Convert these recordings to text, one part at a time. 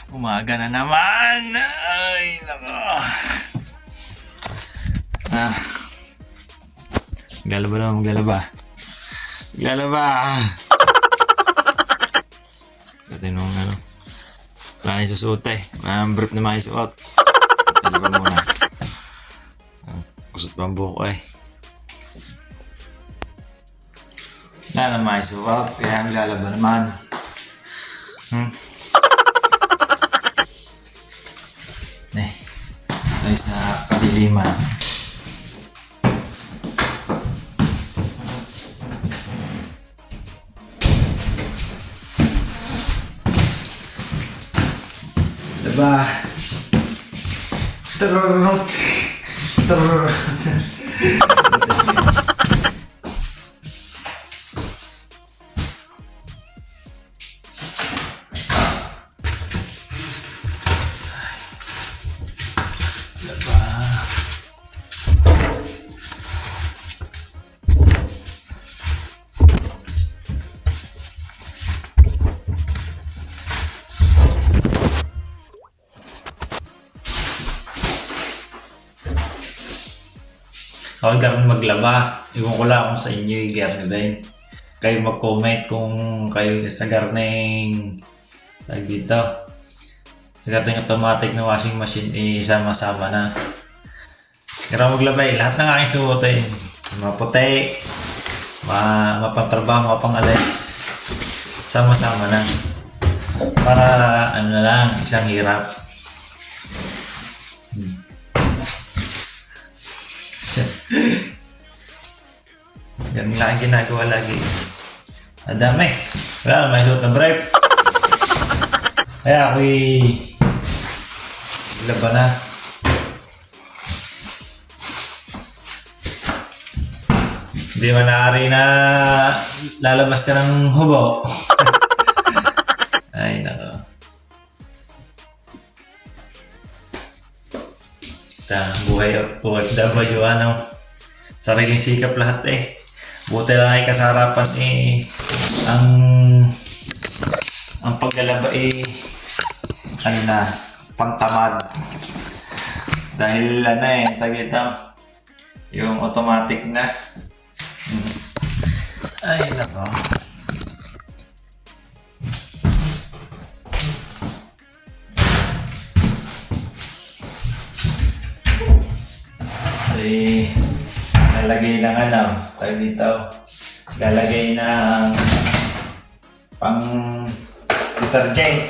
Umaga na naman! Ay, nako! Ah. Maglalaba naman, maglalaba. Maglalaba! Dati nung ano. Wala na isusuot eh. Ang brief na makisuot. Maglalaba muna. Kusot pa ang buko eh. Wala na makisuot. Kaya maglalaba naman. Tayo sa kadiliman. Diba? Tararot. Tararot. Ako ganun maglaba. Iwan ko lang kung sa inyo yung garne din. Kayo mag-comment kung kayo sa garneng tag dito. Sa garneng automatic na washing machine isama-sama na. Kaya maglaba eh. Lahat ng aking suotin. Maputi, mapantrabaho, mapangalis. Sama-sama na. Para ano na lang, isang hirap. Yan lang ang ginagawa lagi. Ang dami. Wala, may suot na brief. Kaya ako'y laban na. Hindi manari na lalabas ka ng hubo. Ay, nako. Buhay OFW, ano, sariling sikap lahat eh. Buti lang ay kasarapan eh, ang paglalaba eh, ano na, pangtamad. Dahil ano eh, tagita, yung automatic na. Ay, nako. Lalagay ng ano, tayo dito, lalagay ng pang detergent.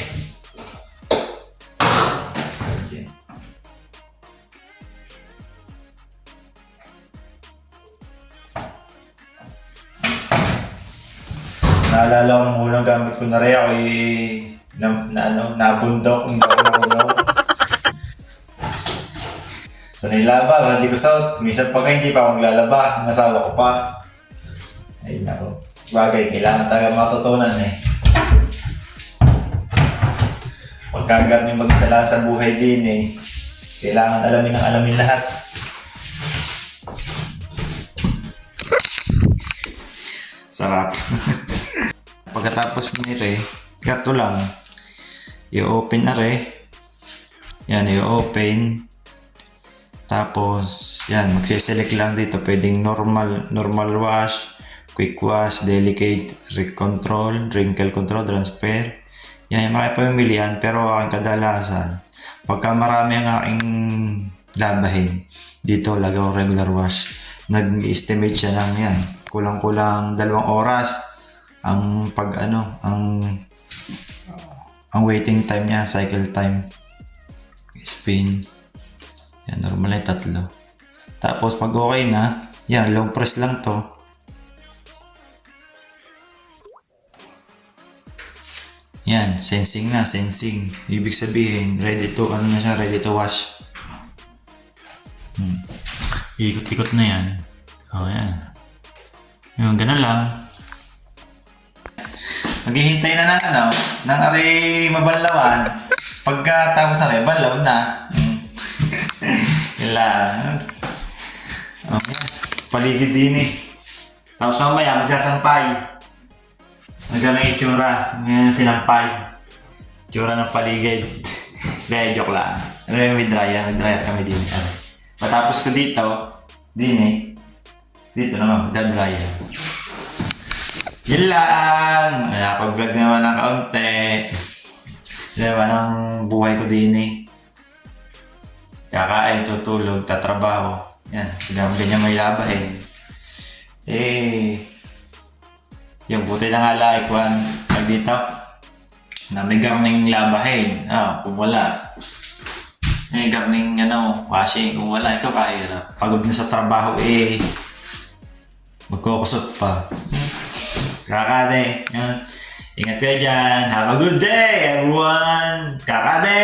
Naalala ko nung unang gamit ko na rin ako nabundok, hindi ako nakunaw. So nilaba, hindi ko suot. Minsan pa kayo, hindi pa ako maglalaba. Nasawa ko pa. Ay nako. Bagay, kailangan talaga matutunan eh. Pagkagar niyo mag-isa sa buhay din eh. Kailangan alamin lahat. Sarap. Pagkatapos nire, gato lang. I-open na re. Yan, i-open. Tapos, yan, magsiselect lang dito. Pwedeng normal wash, quick wash, delicate control, wrinkle control, transfer. Yan, marami pa pamilihan. Pero aking kadalasan, pagka marami ang aking labahin, dito lagaw regular wash. Nag-estimate siya ng yan. Kulang-kulang 2 oras ang ang waiting time niya, cycle time. Spin. Yan, normal ay 3. Tapos pag okay na, yan, long press lang to. Yan, sensing na, sensing. Ibig sabihin, ready to wash. Ikot-ikot na yan. O, yan. Yung ganun lang. Maghihintay na ng ari mabanlawan. Pagka tapos na rin, banlaw na. Paligid din eh. Tapos mamaya magsasampay. Hanggang ang itsura. Ngayon sinampay. Tsura ng paligid. Hindi, joke lang. Ano yung may dryer kami din. Ano. Matapos ko dito, dito naman, dryer. Yun lang! Nakapag-vlog naman ng kaunti. Diba ng buhay ko din eh. Kakain, tutulog, tatrabaho. Yan, ganyan may labahin. Yung buti na nga like one, dito, na may garning labahin. Kung wala. May garning, washing. Kung wala, ikaw kahirap. Pagod na sa trabaho magkukusot pa. Kakade. Yan. Ingat kayo dyan. Have a good day, everyone. Kakade!